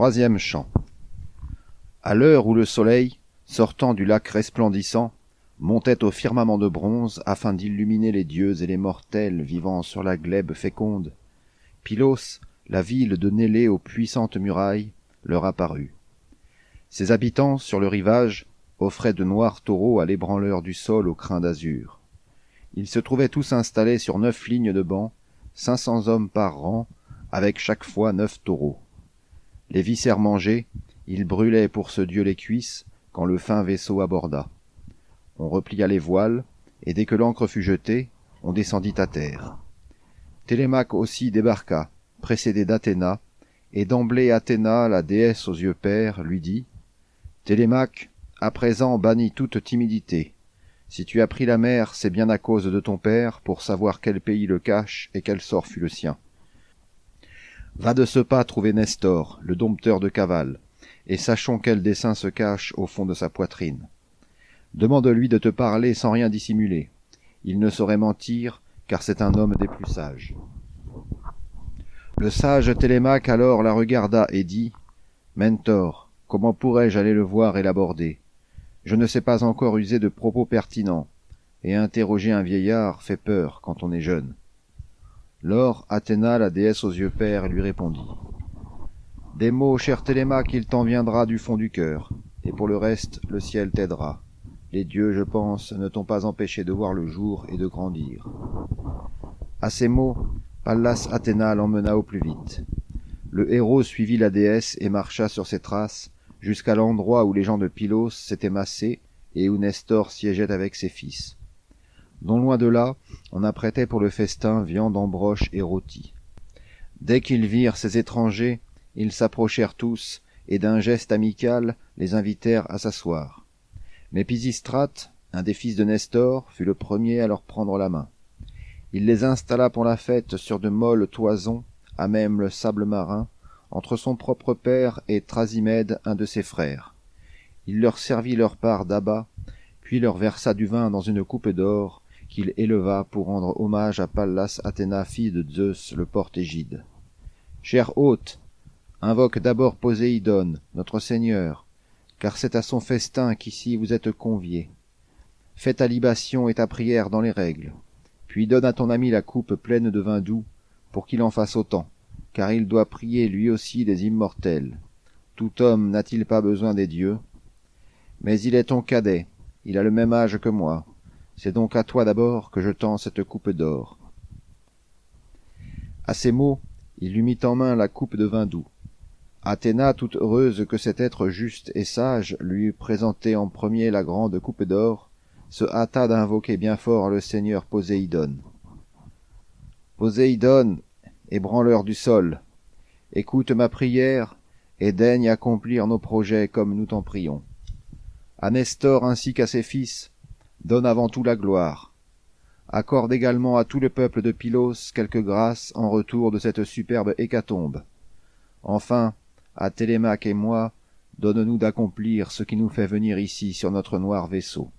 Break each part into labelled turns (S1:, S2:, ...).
S1: Troisième chant. À l'heure où le soleil, sortant du lac resplendissant, montait au firmament de bronze afin d'illuminer les dieux et les mortels vivant sur la glèbe féconde, Pylos, la ville de Nélée aux puissantes murailles, leur apparut. Ses habitants, sur le rivage, offraient de noirs taureaux à l'ébranleur du sol au crin d'azur. Ils se trouvaient tous installés sur 9 lignes de bancs, 500 hommes par rang, avec chaque fois 9 taureaux. Les viscères mangés, ils brûlaient pour ce dieu les cuisses, quand le fin vaisseau aborda. On replia les voiles, et dès que l'ancre fut jetée, on descendit à terre. Télémaque aussi débarqua, précédé d'Athéna, et d'emblée Athéna, la déesse aux yeux pères, lui dit « Télémaque, à présent bannis toute timidité. Si tu as pris la mer, c'est bien à cause de ton père, pour savoir quel pays le cache et quel sort fut le sien. Va de ce pas trouver Nestor, le dompteur de cavale, et sachons quel dessein se cache au fond de sa poitrine. Demande-lui de te parler sans rien dissimuler. Il ne saurait mentir, car c'est un homme des plus sages. » Le sage Télémaque alors la regarda et dit « Mentor, comment pourrais-je aller le voir et l'aborder? Je ne sais pas encore user de propos pertinents, et interroger un vieillard fait peur quand on est jeune. » Lors Athéna, la déesse aux yeux pères, lui répondit « Des mots, cher Télémaque, il t'en viendra du fond du cœur, et pour le reste, le ciel t'aidera. Les dieux, je pense, ne t'ont pas empêché de voir le jour et de grandir. » À ces mots, Pallas Athéna l'emmena au plus vite. Le héros suivit la déesse et marcha sur ses traces jusqu'à l'endroit où les gens de Pylos s'étaient massés et où Nestor siégeait avec ses fils. Non loin de là, on apprêtait pour le festin viande en broche et rôti. Dès qu'ils virent ces étrangers, ils s'approchèrent tous et d'un geste amical les invitèrent à s'asseoir. Mais Pisistrate, un des fils de Nestor, fut le premier à leur prendre la main. Il les installa pour la fête sur de molles toisons, à même le sable marin, entre son propre père et Thrasimède, un de ses frères. Il leur servit leur part d'abat, puis leur versa du vin dans une coupe d'or qu'il éleva pour rendre hommage à Pallas Athéna, fille de Zeus, le porte-égide. « Cher hôte, invoque d'abord Poséidon, notre Seigneur, car c'est à son festin qu'ici vous êtes conviés. Fais ta libation et ta prière dans les règles. Puis donne à ton ami la coupe pleine de vin doux, pour qu'il en fasse autant, car il doit prier lui aussi les immortels. Tout homme n'a-t-il pas besoin des dieux? Mais il est ton cadet, il a le même âge que moi. C'est donc à toi d'abord que je tends cette coupe d'or. » À ces mots, il lui mit en main la coupe de vin doux. Athéna, toute heureuse que cet être juste et sage lui eût présenté en premier la grande coupe d'or, se hâta d'invoquer bien fort le seigneur Poséidon. « Poséidon, ébranleur du sol, écoute ma prière et daigne accomplir nos projets comme nous t'en prions. À Nestor ainsi qu'à ses fils, donne avant tout la gloire. Accorde également à tout le peuple de Pylos quelque grâce en retour de cette superbe hécatombe. Enfin, à Télémaque et moi, donne-nous d'accomplir ce qui nous fait venir ici sur notre noir vaisseau. »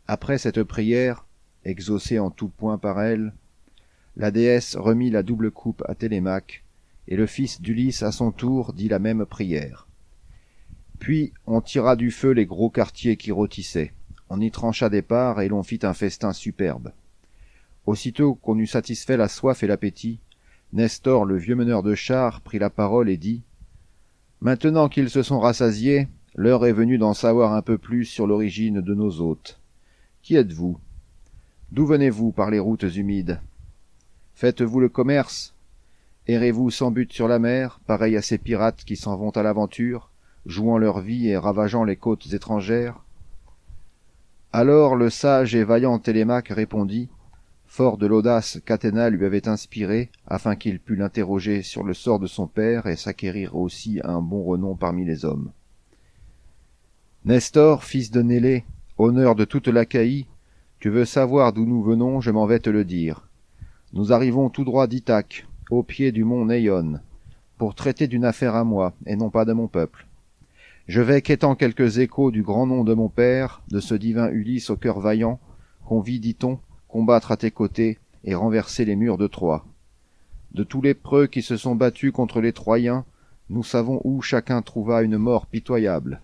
S1: Après cette prière, exaucée en tout point par elle, la déesse remit la double coupe à Télémaque, et le fils d'Ulysse à son tour dit la même prière. Puis on tira du feu les gros quartiers qui rôtissaient, on y trancha des parts et l'on fit un festin superbe. Aussitôt qu'on eut satisfait la soif et l'appétit, Nestor, le vieux meneur de chars, prit la parole et dit « Maintenant qu'ils se sont rassasiés, l'heure est venue d'en savoir un peu plus sur l'origine de nos hôtes. Qui êtes-vous? D'où venez-vous par les routes humides? Faites-vous le commerce? Errez-vous sans but sur la mer, pareil à ces pirates qui s'en vont à l'aventure, jouant leur vie et ravageant les côtes étrangères? » Alors le sage et vaillant Télémaque répondit, fort de l'audace qu'Athéna lui avait inspirée, afin qu'il pût l'interroger sur le sort de son père et s'acquérir aussi un bon renom parmi les hommes. « Nestor, fils de Nélée, honneur de toute l'Achaïe, tu veux savoir d'où nous venons, je m'en vais te le dire. Nous arrivons tout droit d'Ithaque, au pied du mont Néion, pour traiter d'une affaire à moi, et non pas de mon peuple. Je vais quêtant quelques échos du grand nom de mon père, de ce divin Ulysse au cœur vaillant, qu'on vit, dit-on, combattre à tes côtés et renverser les murs de Troie. De tous les preux qui se sont battus contre les Troyens, nous savons où chacun trouva une mort pitoyable.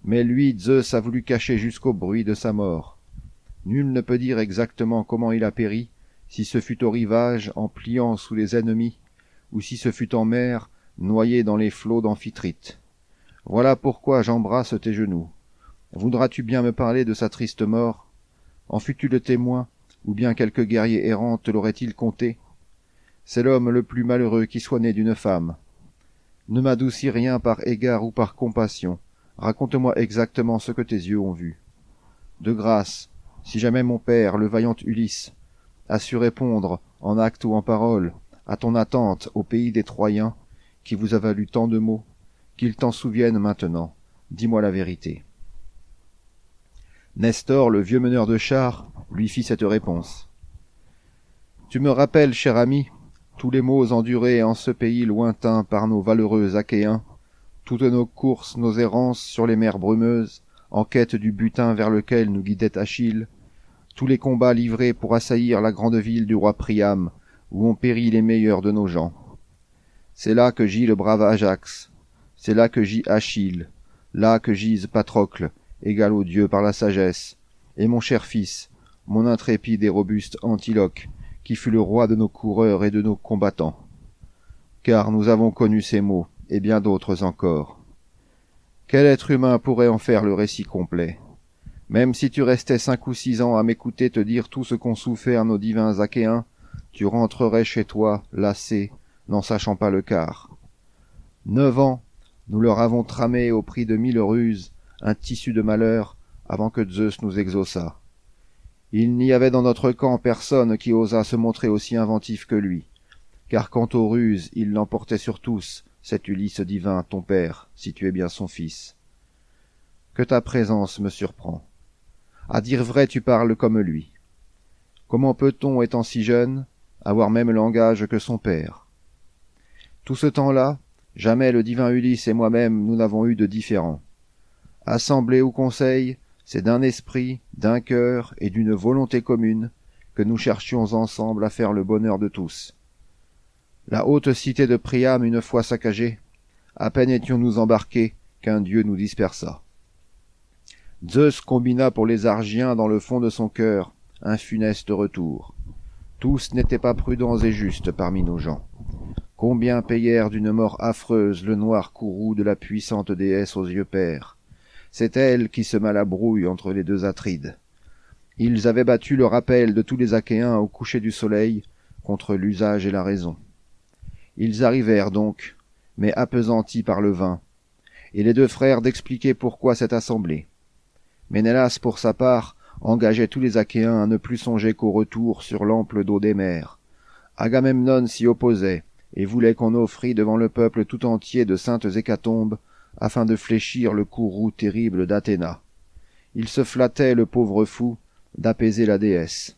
S1: Mais lui, Zeus a voulu cacher jusqu'au bruit de sa mort. Nul ne peut dire exactement comment il a péri, si ce fut au rivage en pliant sous les ennemis, ou si ce fut en mer, noyé dans les flots d'Amphitrite. Voilà pourquoi j'embrasse tes genoux. Voudras-tu bien me parler de sa triste mort? En fus-tu le témoin, ou bien quelque guerrier errant te l'aurait-il conté? C'est l'homme le plus malheureux qui soit né d'une femme. Ne m'adoucis rien par égard ou par compassion. Raconte-moi exactement ce que tes yeux ont vu. De grâce, si jamais mon père, le vaillant Ulysse, a su répondre, en acte ou en parole, à ton attente au pays des Troyens, qui vous a valu tant de maux, qu'il t'en souvienne maintenant. Dis-moi la vérité. Nestor, le vieux meneur de chars, lui fit cette réponse. Tu me rappelles, cher ami, tous les maux endurés en ce pays lointain par nos valeureux Achéens, toutes nos courses, nos errances sur les mers brumeuses, en quête du butin vers lequel nous guidait Achille, tous les combats livrés pour assaillir la grande ville du roi Priam, où ont péri les meilleurs de nos gens. C'est là que gît le brave Ajax, c'est là que gît Achille, là que gise Patrocle, égal aux dieux par la sagesse, et mon cher fils, mon intrépide et robuste Antiloque, qui fut le roi de nos coureurs et de nos combattants. Car nous avons connu ces maux, et bien d'autres encore. Quel être humain pourrait en faire le récit complet? Même si tu restais 5 ou 6 ans à m'écouter te dire tout ce qu'ont souffert nos divins Achéens, tu rentrerais chez toi, lassé, n'en sachant pas le quart. 9 ans, nous leur avons tramé au prix de 1000 ruses un tissu de malheur avant que Zeus nous exauçât. Il n'y avait dans notre camp personne qui osât se montrer aussi inventif que lui, car quant aux ruses, il l'emportait sur tous, cet Ulysse divin, ton père, si tu es bien son fils. Que ta présence me surprend. À dire vrai, tu parles comme lui. Comment peut-on, étant si jeune, avoir même langage que son père? Tout ce temps-là, jamais le divin Ulysse et moi-même nous n'avons eu de différend. Assemblée ou conseil, c'est d'un esprit, d'un cœur et d'une volonté commune que nous cherchions ensemble à faire le bonheur de tous. La haute cité de Priam une fois saccagée, à peine étions-nous embarqués qu'un dieu nous dispersa. Zeus combina pour les Argiens dans le fond de son cœur un funeste retour. Tous n'étaient pas prudents et justes parmi nos gens. Combien payèrent d'une mort affreuse le noir courroux de la puissante déesse aux yeux pères? C'est elle qui sema la brouille entre les deux Atrides. Ils avaient battu le rappel de tous les Achéens au coucher du soleil contre l'usage et la raison. Ils arrivèrent donc, mais appesantis par le vin, et les deux frères d'expliquer pourquoi cette assemblée. Ménélas, pour sa part, engageait tous les Achéens à ne plus songer qu'au retour sur l'ample dos des mers. Agamemnon s'y opposait, et voulait qu'on offrît devant le peuple tout entier de saintes hécatombes, afin de fléchir le courroux terrible d'Athéna. Il se flattait, le pauvre fou, d'apaiser la déesse.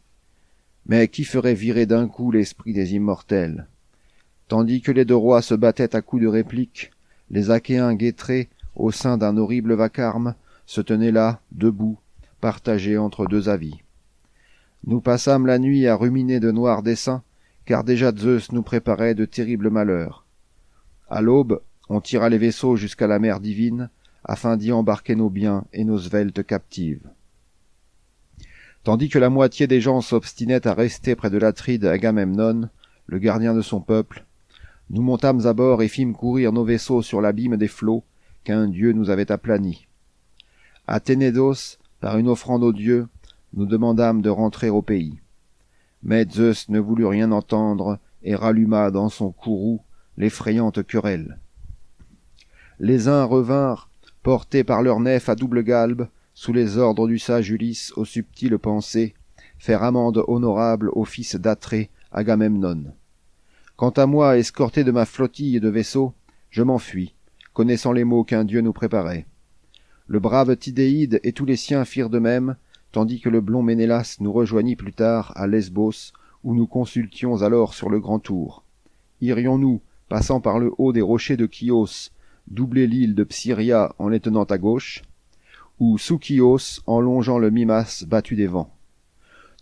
S1: Mais qui ferait virer d'un coup l'esprit des immortels? Tandis que les deux rois se battaient à coups de répliques, les Achéens guettrés, au sein d'un horrible vacarme, se tenaient là, debout, partagés entre deux avis. Nous passâmes la nuit à ruminer de noirs desseins, car déjà Zeus nous préparait de terribles malheurs. À l'aube, on tira les vaisseaux jusqu'à la mer divine, afin d'y embarquer nos biens et nos sveltes captives. Tandis que la moitié des gens s'obstinaient à rester près de l'Atride Agamemnon, le gardien de son peuple, nous montâmes à bord et fîmes courir nos vaisseaux sur l'abîme des flots qu'un dieu nous avait aplanis. À Ténédos, par une offrande aux dieux, nous demandâmes de rentrer au pays. Mais Zeus ne voulut rien entendre et ralluma dans son courroux l'effrayante querelle. Les uns revinrent, portés par leur nef à double galbe, sous les ordres du sage Ulysse aux subtiles pensées, faire amende honorable au fils d'Atrée, Agamemnon. Quant à moi, escorté de ma flottille de vaisseaux, je m'enfuis, connaissant les maux qu'un dieu nous préparait. Le brave Tidéide et tous les siens firent de même, tandis que le blond Ménélas nous rejoignit plus tard à Lesbos, où nous consultions alors sur le grand tour. Irions-nous, passant par le haut des rochers de Chios, doubler l'île de Psyria en les tenant à gauche, ou sous Chios en longeant le Mimas battu des vents?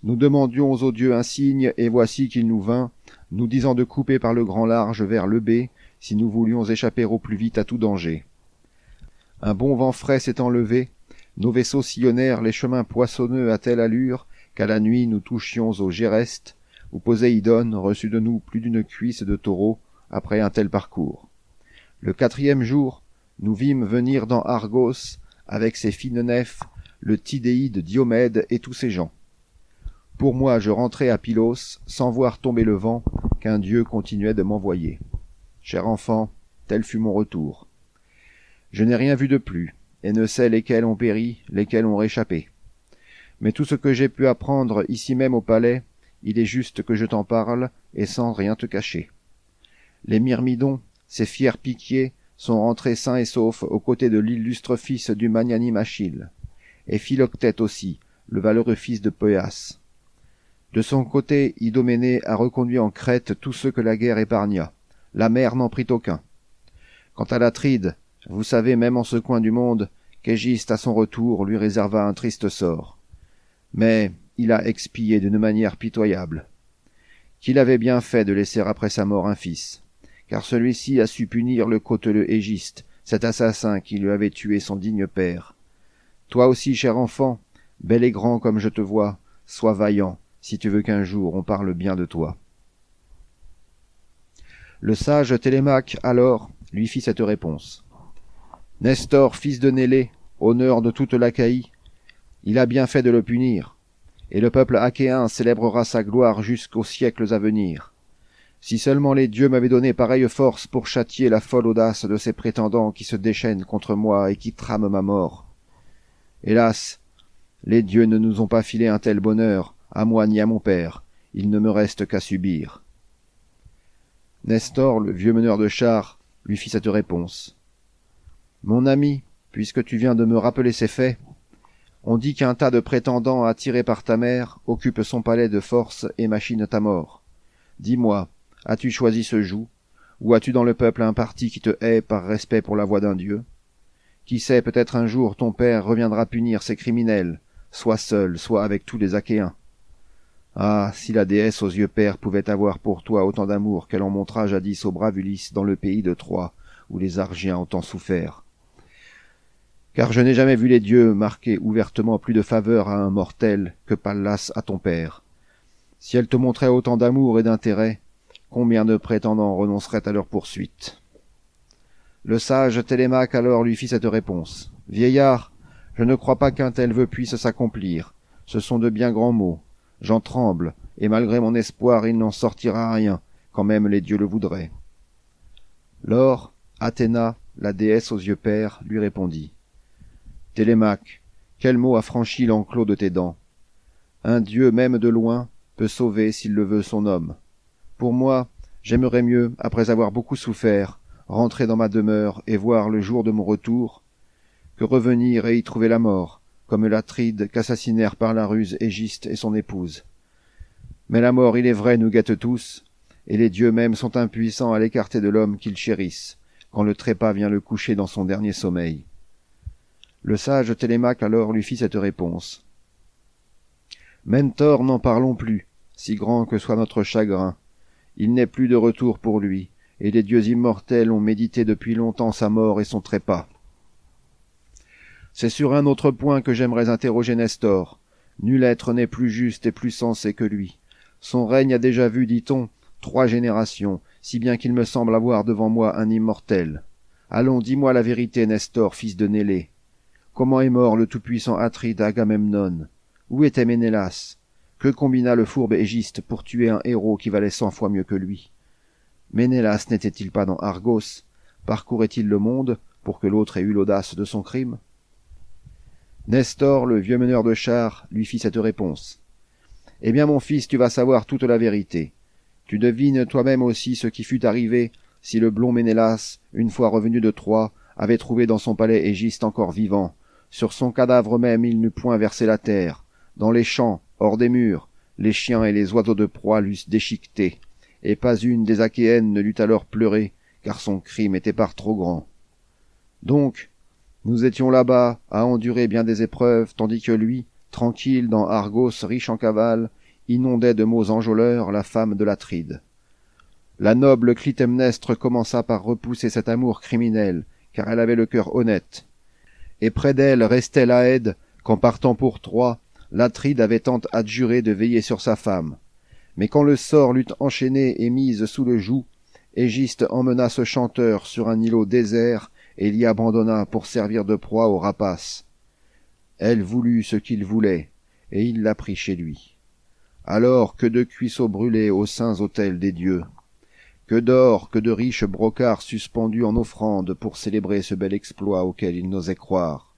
S1: Nous demandions aux dieux un signe, et voici qu'il nous vint, nous disant de couper par le grand large vers l'Eubée, si nous voulions échapper au plus vite à tout danger. Un bon vent frais s'étant levé, nos vaisseaux sillonnèrent les chemins poissonneux à telle allure qu'à la nuit nous touchions au Géreste, où Poséidon reçut de nous plus d'une cuisse de taureau après un tel parcours. Le 4e jour, nous vîmes venir dans Argos, avec ses fines nefs, le Tidéide Diomède et tous ses gens. Pour moi, je rentrai à Pylos, sans voir tomber le vent, qu'un dieu continuait de m'envoyer. Cher enfant, tel fut mon retour. Je n'ai rien vu de plus, et ne sais lesquels ont péri, lesquels ont réchappé. Mais tout ce que j'ai pu apprendre ici même au palais, il est juste que je t'en parle, et sans rien te cacher. Les Myrmidons, ces fiers piquiers, sont rentrés sains et saufs aux côtés de l'illustre fils du magnanime Achille, et Philoctète aussi, le valeureux fils de Poéas. De son côté, Idoménée a reconduit en Crète tous ceux que la guerre épargna. La mer n'en prit aucun. Quant à l'Atride, vous savez même en ce coin du monde qu'Égiste à son retour lui réserva un triste sort. Mais il a expié d'une manière pitoyable. Qu'il avait bien fait de laisser après sa mort un fils, car celui-ci a su punir le cauteleux Égiste, cet assassin qui lui avait tué son digne père. Toi aussi, cher enfant, bel et grand comme je te vois, sois vaillant, si tu veux qu'un jour on parle bien de toi. Le sage Télémaque, alors, lui fit cette réponse. Nestor, fils de Nélée, honneur de toute l'Achaïe, il a bien fait de le punir, et le peuple achéen célébrera sa gloire jusqu'aux siècles à venir. Si seulement les dieux m'avaient donné pareille force pour châtier la folle audace de ces prétendants qui se déchaînent contre moi et qui trament ma mort. Hélas, les dieux ne nous ont pas filé un tel bonheur, à moi ni à mon père, il ne me reste qu'à subir. Nestor, le vieux meneur de chars, lui fit cette réponse. Mon ami, puisque tu viens de me rappeler ces faits, on dit qu'un tas de prétendants attirés par ta mère occupe son palais de force et machine ta mort. Dis-moi, as-tu choisi ce joug, ou as-tu dans le peuple un parti qui te hait par respect pour la voix d'un dieu? Qui sait, peut-être un jour ton père reviendra punir ces criminels, soit seul, soit avec tous les Achéens. Ah, si la déesse aux yeux pères pouvait avoir pour toi autant d'amour qu'elle en montra jadis au brave Ulysse dans le pays de Troie, où les Argiens ont tant souffert. Car je n'ai jamais vu les dieux marquer ouvertement plus de faveur à un mortel que Pallas à ton père. Si elle te montrait autant d'amour et d'intérêt, combien de prétendants renonceraient à leur poursuite? Le sage Télémaque alors lui fit cette réponse. Vieillard, je ne crois pas qu'un tel vœu puisse s'accomplir. Ce sont de bien grands mots. J'en tremble, et malgré mon espoir, il n'en sortira rien, quand même les dieux le voudraient. Lors, Athéna, la déesse aux yeux pères, lui répondit. Télémaque, quel mot a franchi l'enclos de tes dents? Un dieu, même de loin, peut sauver s'il le veut son homme. Pour moi, j'aimerais mieux, après avoir beaucoup souffert, rentrer dans ma demeure et voir le jour de mon retour, que revenir et y trouver la mort, comme l'Atride qu'assassinèrent par la ruse Égiste et son épouse. Mais la mort, il est vrai, nous guette tous, et les dieux mêmes sont impuissants à l'écarter de l'homme qu'ils chérissent, quand le trépas vient le coucher dans son dernier sommeil. Le sage Télémaque alors lui fit cette réponse. Mentor, n'en parlons plus, si grand que soit notre chagrin. Il n'est plus de retour pour lui, et les dieux immortels ont médité depuis longtemps sa mort et son trépas. C'est sur un autre point que j'aimerais interroger Nestor. Nul être n'est plus juste et plus sensé que lui. Son règne a déjà vu, dit-on, 3 générations, si bien qu'il me semble avoir devant moi un immortel. Allons, dis-moi la vérité, Nestor, fils de Nélée. Comment est mort le tout-puissant Atride Agamemnon? Où était Ménélas? Que combina le fourbe Égiste pour tuer un héros qui valait 100 fois mieux que lui? Ménélas n'était-il pas dans Argos? Parcourait-il le monde pour que l'autre ait eu l'audace de son crime? Nestor, le vieux meneur de chars, lui fit cette réponse. « Eh bien, mon fils, tu vas savoir toute la vérité. Tu devines toi-même aussi ce qui fut arrivé si le blond Ménélas, une fois revenu de Troie, avait trouvé dans son palais Égiste encore vivant. Sur son cadavre même il n'eût point versé la terre. Dans les champs, hors des murs, les chiens et les oiseaux de proie l'eussent déchiqueté, et pas une des Achéennes ne l'eût alors pleuré, car son crime était par trop grand. Donc, nous étions là-bas, à endurer bien des épreuves, tandis que lui, tranquille dans Argos, riche en cavales, inondait de mots enjôleurs la femme de l'Atride. La noble Clytemnestre commença par repousser cet amour criminel, car elle avait le cœur honnête. Et près d'elle restait Laède, qu'en partant pour Troie, l'Atride avait tant adjuré de veiller sur sa femme. Mais quand le sort l'eut enchaînée et mise sous le joug, Égiste emmena ce chanteur sur un îlot désert et l'y abandonna pour servir de proie aux rapaces. Elle voulut ce qu'il voulait, et il la prit chez lui. Alors que de cuisseaux brûlés aux saints autels des dieux, que d'or, que de riches brocarts suspendus en offrande pour célébrer ce bel exploit auquel il n'osait croire.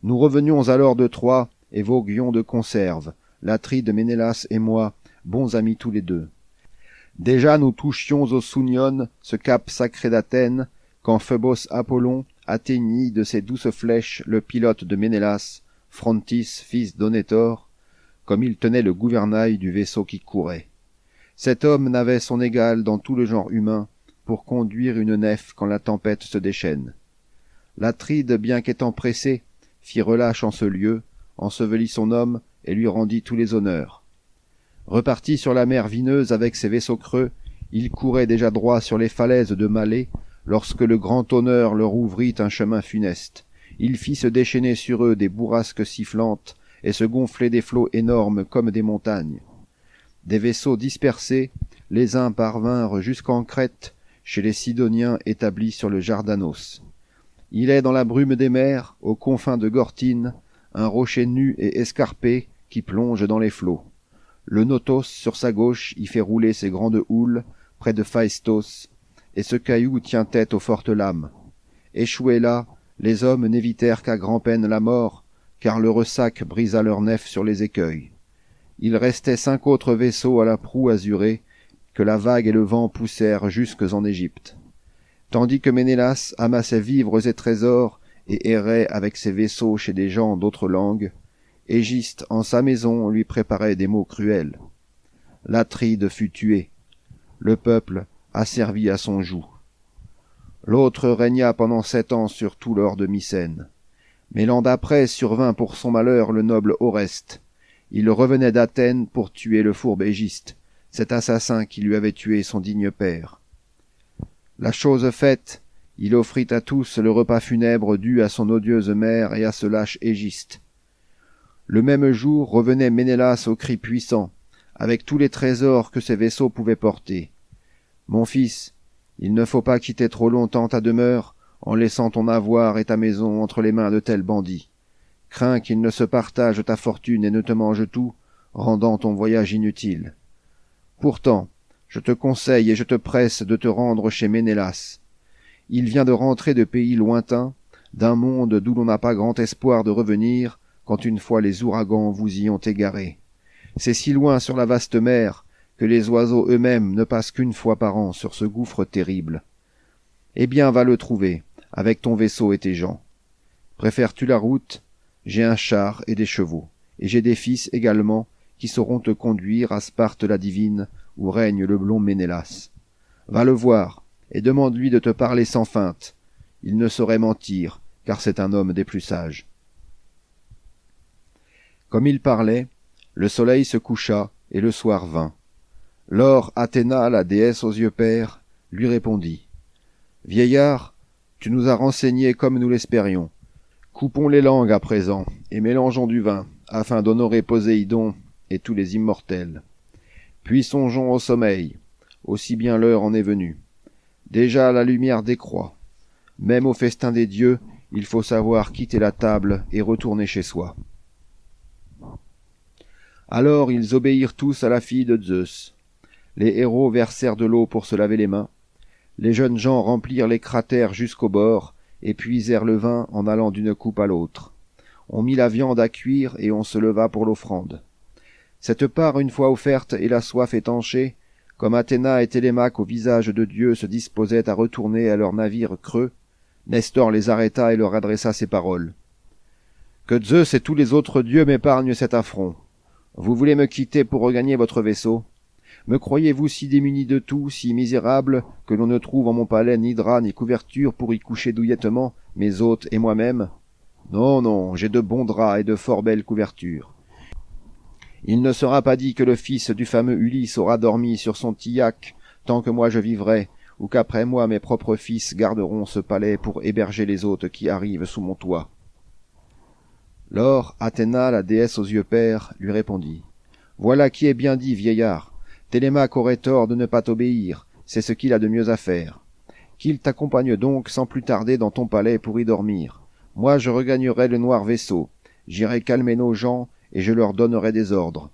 S1: Nous revenions alors de Troie et voguions de conserve, l'Atride Ménélas et moi, bons amis tous les deux. Déjà nous touchions au Sounion, ce cap sacré d'Athènes, quand Phébos Apollon atteignit de ses douces flèches le pilote de Ménélas, Phrontis, fils d'Onétor, comme il tenait le gouvernail du vaisseau qui courait. Cet homme n'avait son égal dans tout le genre humain pour conduire une nef quand la tempête se déchaîne. L'Atride, bien qu'étant pressé, fit relâche en ce lieu, ensevelit son homme et lui rendit tous les honneurs. Reparti sur la mer vineuse avec ses vaisseaux creux, il courait déjà droit sur les falaises de Malais, lorsque le grand honneur leur ouvrit un chemin funeste. Il fit se déchaîner sur eux des bourrasques sifflantes et se gonfler des flots énormes comme des montagnes. Des vaisseaux dispersés, les uns parvinrent jusqu'en Crète, chez les Sidoniens établis sur le Jardanos. Il est dans la brume des mers, aux confins de Gortine, un rocher nu et escarpé qui plonge dans les flots. Le Notos, sur sa gauche, y fait rouler ses grandes houles, près de Phaistos, et ce caillou tient tête aux fortes lames. Échoués là, les hommes n'évitèrent qu'à grand-peine la mort, car le ressac brisa leur nef sur les écueils. Il restait 5 autres vaisseaux à la proue azurée, que la vague et le vent poussèrent jusques en Égypte. Tandis que Ménélas amassait vivres et trésors et errait avec ses vaisseaux chez des gens d'autres langues, Égiste en sa maison lui préparait des maux cruels. L'Atride fut tué. Le peuple asservit à son joug. L'autre régna pendant 7 ans sur tout l'or de Mycène. Mais l'an d'après survint pour son malheur le noble Oreste. Il revenait d'Athènes pour tuer le fourbe Égiste, cet assassin qui lui avait tué son digne père. La chose faite, il offrit à tous le repas funèbre dû à son odieuse mère et à ce lâche Égiste. Le même jour revenait Ménélas au cri puissant, avec tous les trésors que ses vaisseaux pouvaient porter. « Mon fils, il ne faut pas quitter trop longtemps ta demeure, en laissant ton avoir et ta maison entre les mains de tels bandits. Crains qu'ils ne se partagent ta fortune et ne te mangent tout, rendant ton voyage inutile. Pourtant, je te conseille et je te presse de te rendre chez Ménélas. Il vient de rentrer de pays lointains, d'un monde d'où l'on n'a pas grand espoir de revenir, quand une fois les ouragans vous y ont égaré. C'est si loin sur la vaste mer, que les oiseaux eux-mêmes ne passent qu'une fois par an sur ce gouffre terrible. Eh bien, va le trouver, avec ton vaisseau et tes gens. Préfères-tu la route ? J'ai un char et des chevaux, et j'ai des fils également, qui sauront te conduire à Sparte la divine, où règne le blond Ménélas. Va le voir, et demande-lui de te parler sans feinte. Il ne saurait mentir, car c'est un homme des plus sages. Comme il parlait, le soleil se coucha, et le soir vint. Lors Athéna, la déesse aux yeux pères, lui répondit. « Vieillard, tu nous as renseignés comme nous l'espérions. Coupons les langues à présent, et mélangeons du vin, afin d'honorer Poséidon et tous les immortels. Puis songeons au sommeil, aussi bien l'heure en est venue. Déjà la lumière décroît. Même au festin des dieux, il faut savoir quitter la table et retourner chez soi. » Alors ils obéirent tous à la fille de Zeus. Les héros versèrent de l'eau pour se laver les mains. Les jeunes gens remplirent les cratères jusqu'au bord, et puisèrent le vin en allant d'une coupe à l'autre. On mit la viande à cuire et on se leva pour l'offrande. Cette part une fois offerte et la soif étanchée, comme Athéna et Télémaque au visage de Dieu se disposaient à retourner à leur navire creux, Nestor les arrêta et leur adressa ces paroles. « Que Zeus et tous les autres dieux m'épargnent cet affront. Vous voulez me quitter pour regagner votre vaisseau ? Me croyez-vous si démuni de tout, si misérable, que l'on ne trouve en mon palais ni drap ni couverture pour y coucher douillettement, mes hôtes et moi-même ? Non, non, j'ai de bons draps et de fort belles couvertures. Il ne sera pas dit que le fils du fameux Ulysse aura dormi sur son tillac, tant que moi je vivrai, ou qu'après moi mes propres fils garderont ce palais pour héberger les hôtes qui arrivent sous mon toit. » Lors, Athéna, la déesse aux yeux pairs, lui répondit. « Voilà qui est bien dit, vieillard. Télémaque aurait tort de ne pas t'obéir, c'est ce qu'il a de mieux à faire. Qu'il t'accompagne donc sans plus tarder dans ton palais pour y dormir. Moi je regagnerai le noir vaisseau, j'irai calmer nos gens, et je leur donnerai des ordres.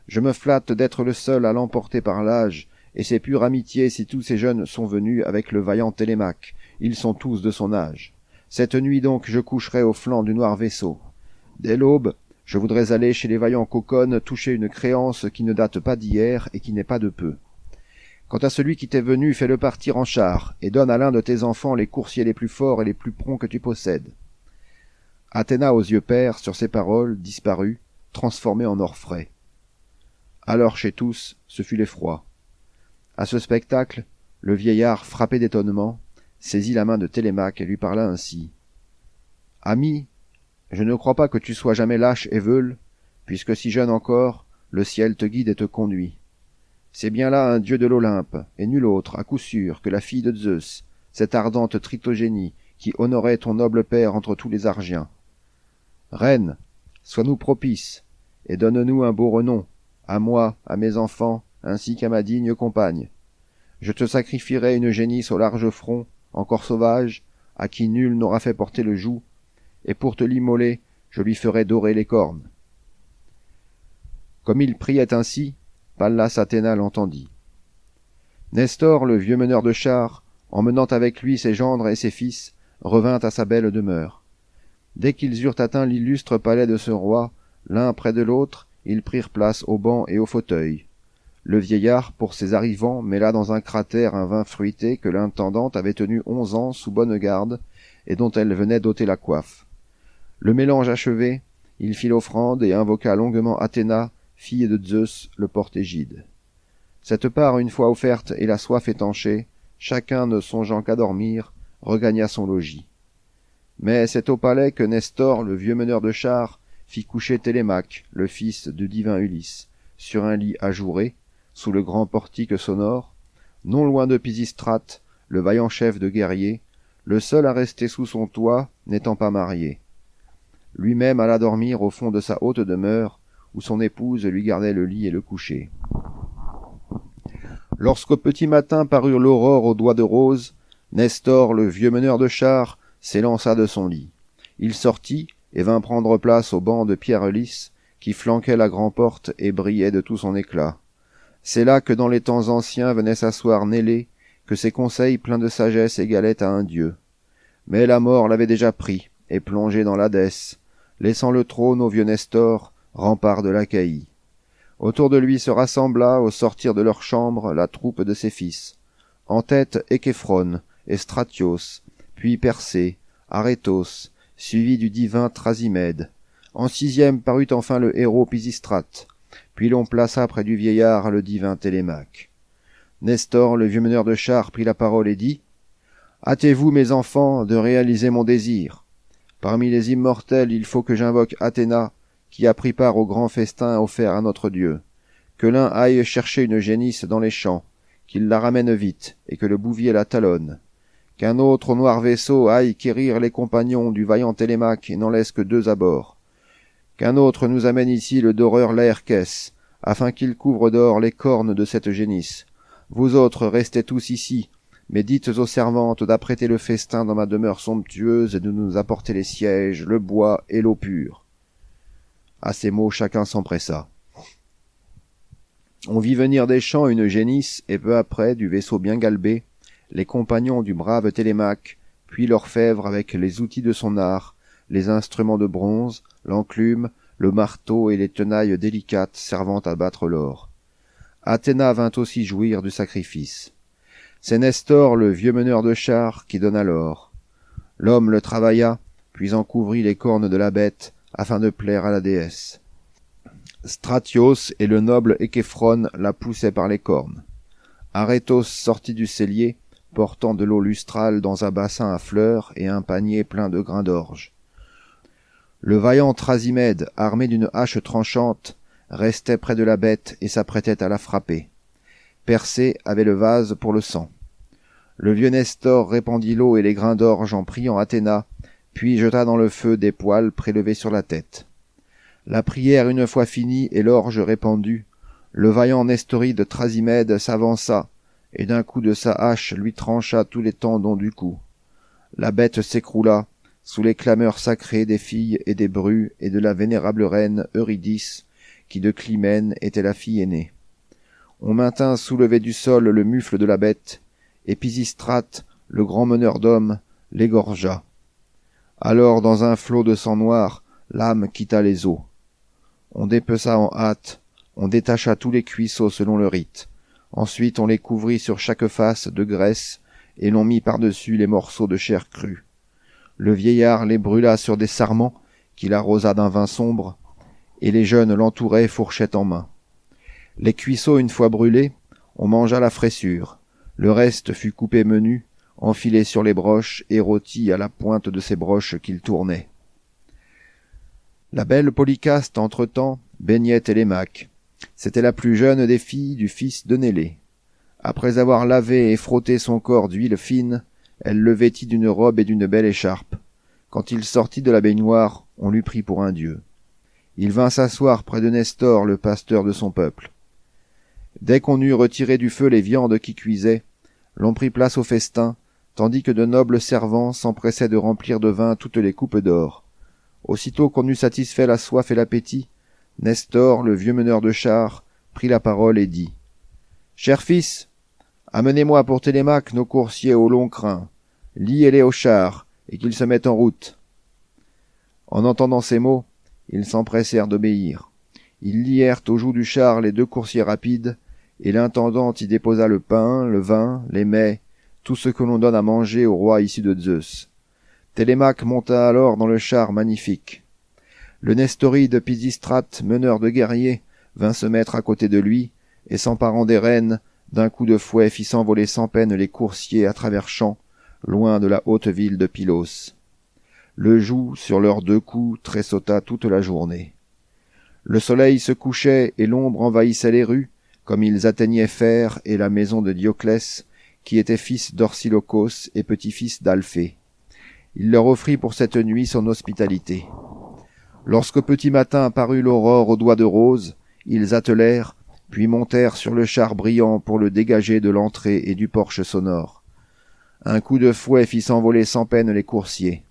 S1: Je me flatte d'être le seul à l'emporter par l'âge, et c'est pure amitié si tous ces jeunes sont venus avec le vaillant Télémaque, ils sont tous de son âge. Cette nuit donc je coucherai au flanc du noir vaisseau. Dès l'aube, je voudrais aller chez les vaillants Caucones toucher une créance qui ne date pas d'hier et qui n'est pas de peu. Quant à celui qui t'est venu, fais-le partir en char, et donne à l'un de tes enfants les coursiers les plus forts et les plus prompts que tu possèdes. » Athéna aux yeux pairs, sur ces paroles, disparut, transformée en or frais. Alors chez tous, ce fut l'effroi. À ce spectacle, le vieillard, frappé d'étonnement, saisit la main de Télémaque et lui parla ainsi. « Ami, je ne crois pas que tu sois jamais lâche et veule, puisque si jeune encore, le ciel te guide et te conduit. C'est bien là un dieu de l'Olympe, et nul autre, à coup sûr, que la fille de Zeus, cette ardente Tritogénie, qui honorait ton noble père entre tous les Argiens. Reine, sois-nous propice, et donne-nous un beau renom, à moi, à mes enfants, ainsi qu'à ma digne compagne. Je te sacrifierai une génisse au large front, encore sauvage, à qui nul n'aura fait porter le joug, et pour te l'immoler, je lui ferai dorer les cornes. » Comme il priait ainsi, Pallas Athéna l'entendit. Nestor, le vieux meneur de chars, emmenant avec lui ses gendres et ses fils, revint à sa belle demeure. Dès qu'ils eurent atteint l'illustre palais de ce roi, l'un près de l'autre, ils prirent place au banc et au fauteuil. Le vieillard, pour ses arrivants, mêla dans un cratère un vin fruité que l'intendante avait tenu 11 ans sous bonne garde, et dont elle venait d'ôter la coiffe. Le mélange achevé, il fit l'offrande et invoqua longuement Athéna, fille de Zeus, le porte-égide. Cette part une fois offerte et la soif étanchée, chacun ne songeant qu'à dormir, regagna son logis. Mais c'est au palais que Nestor, le vieux meneur de chars, fit coucher Télémaque, le fils du divin Ulysse, sur un lit ajouré, sous le grand portique sonore, non loin de Pisistrate, le vaillant chef de guerriers, le seul à rester sous son toit, n'étant pas marié. Lui-même alla dormir au fond de sa haute demeure, où son épouse lui gardait le lit et le coucher. Lorsqu'au petit matin parut l'aurore aux doigts de rose, Nestor, le vieux meneur de chars, s'élança de son lit. Il sortit et vint prendre place au banc de pierre lisse qui flanquait la grand-porte et brillait de tout son éclat. C'est là que dans les temps anciens venait s'asseoir Nélé, que ses conseils pleins de sagesse égalaient à un dieu. Mais la mort l'avait déjà pris et plongé dans l'Hadès, laissant le trône au vieux Nestor, rempart de l'Achaïe. Autour de lui se rassembla, au sortir de leur chambre, la troupe de ses fils. En tête, Échephron et Stratios, puis Persée, Aréthos, suivi du divin Thrasimède. En 6e parut enfin le héros Pisistrate, puis l'on plaça près du vieillard le divin Télémaque. Nestor, le vieux meneur de chars, prit la parole et dit « Hâtez-vous, mes enfants, de réaliser mon désir. Parmi les immortels, il faut que j'invoque Athéna, qui a pris part au grand festin offert à notre Dieu. Que l'un aille chercher une génisse dans les champs, qu'il la ramène vite, et que le bouvier la talonne. Qu'un autre au noir vaisseau aille quérir les compagnons du vaillant Télémaque et n'en laisse que 2 à bord. Qu'un autre nous amène ici le doreur Laërkès, afin qu'il couvre d'or les cornes de cette génisse. Vous autres restez tous ici, mais dites aux servantes d'apprêter le festin dans ma demeure somptueuse et de nous apporter les sièges, le bois et l'eau pure. » À ces mots, chacun s'empressa. On vit venir des champs une génisse, et peu après, du vaisseau bien galbé, les compagnons du brave Télémaque, puis l'orfèvre avec les outils de son art, les instruments de bronze, l'enclume, le marteau et les tenailles délicates servant à battre l'or. Athéna vint aussi jouir du sacrifice. C'est Nestor, le vieux meneur de chars, qui donna l'or. L'homme le travailla, puis en couvrit les cornes de la bête, afin de plaire à la déesse. Stratios et le noble Échephron la poussaient par les cornes. Aréthos sortit du cellier, portant de l'eau lustrale dans un bassin à fleurs et un panier plein de grains d'orge. Le vaillant Thrasimède, armé d'une hache tranchante, restait près de la bête et s'apprêtait à la frapper. Persée avait le vase pour le sang. Le vieux Nestor répandit l'eau et les grains d'orge en priant Athéna, puis jeta dans le feu des poils prélevés sur la tête. La prière une fois finie et l'orge répandue, le vaillant Nestoride Thrasimède s'avança, et d'un coup de sa hache lui trancha tous les tendons du cou. La bête s'écroula, sous les clameurs sacrées des filles et des brus et de la vénérable reine Eurydice, qui de Clymène était la fille aînée. On maintint soulevé du sol le mufle de la bête, et Pisistrate, le grand meneur d'hommes, l'égorgea. Alors, dans un flot de sang noir, l'âme quitta les eaux. On dépeça en hâte, on détacha tous les cuisseaux selon le rite. Ensuite on les couvrit sur chaque face de graisse, et l'on mit par-dessus les morceaux de chair crue. Le vieillard les brûla sur des sarments, qu'il arrosa d'un vin sombre, et les jeunes l'entouraient fourchette en main. Les cuisseaux une fois brûlés, on mangea la fraissure. Le reste fut coupé menu, enfilé sur les broches et rôti à la pointe de ces broches qu'il tournait. La belle Polycaste, entre-temps, baignait Télémaque. C'était la plus jeune des filles du fils de Nélée. Après avoir lavé et frotté son corps d'huile fine, elle le vêtit d'une robe et d'une belle écharpe. Quand il sortit de la baignoire, on l'eût pris pour un dieu. Il vint s'asseoir près de Nestor, le pasteur de son peuple. Dès qu'on eut retiré du feu les viandes qui cuisaient, l'on prit place au festin, tandis que de nobles servants s'empressaient de remplir de vin toutes les coupes d'or. Aussitôt qu'on eut satisfait la soif et l'appétit, Nestor, le vieux meneur de chars, prit la parole et dit « Cher fils, amenez-moi pour Télémaque nos coursiers au long crin, liez-les aux chars, et qu'ils se mettent en route. » En entendant ces mots, ils s'empressèrent d'obéir. Ils lièrent au joug du char les 2 coursiers rapides, et l'intendant y déposa le pain, le vin, les mets, tout ce que l'on donne à manger au roi issu de Zeus. Télémaque monta alors dans le char magnifique. Le Nestoride Pisistrate, meneur de guerriers, vint se mettre à côté de lui, et s'emparant des rênes, d'un coup de fouet fit s'envoler sans peine les coursiers à travers champs, loin de la haute ville de Pylos. Le joug, sur leurs 2 coups, tressauta toute la journée. Le soleil se couchait et l'ombre envahissait les rues, comme ils atteignaient Phère et la maison de Dioclès, qui était fils d'Orsilocos et petit-fils d'Alphée. Il leur offrit pour cette nuit son hospitalité. Lorsqu'au petit matin apparut l'aurore aux doigts de rose, ils attelèrent, puis montèrent sur le char brillant pour le dégager de l'entrée et du porche sonore. Un coup de fouet fit s'envoler sans peine les coursiers.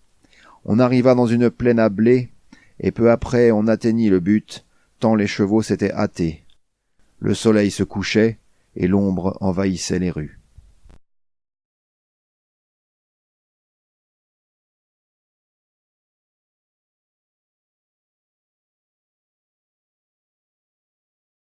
S1: On arriva dans une plaine à blé, et peu après on atteignit le but, tant les chevaux s'étaient hâtés. Le soleil se couchait, et l'ombre envahissait les rues.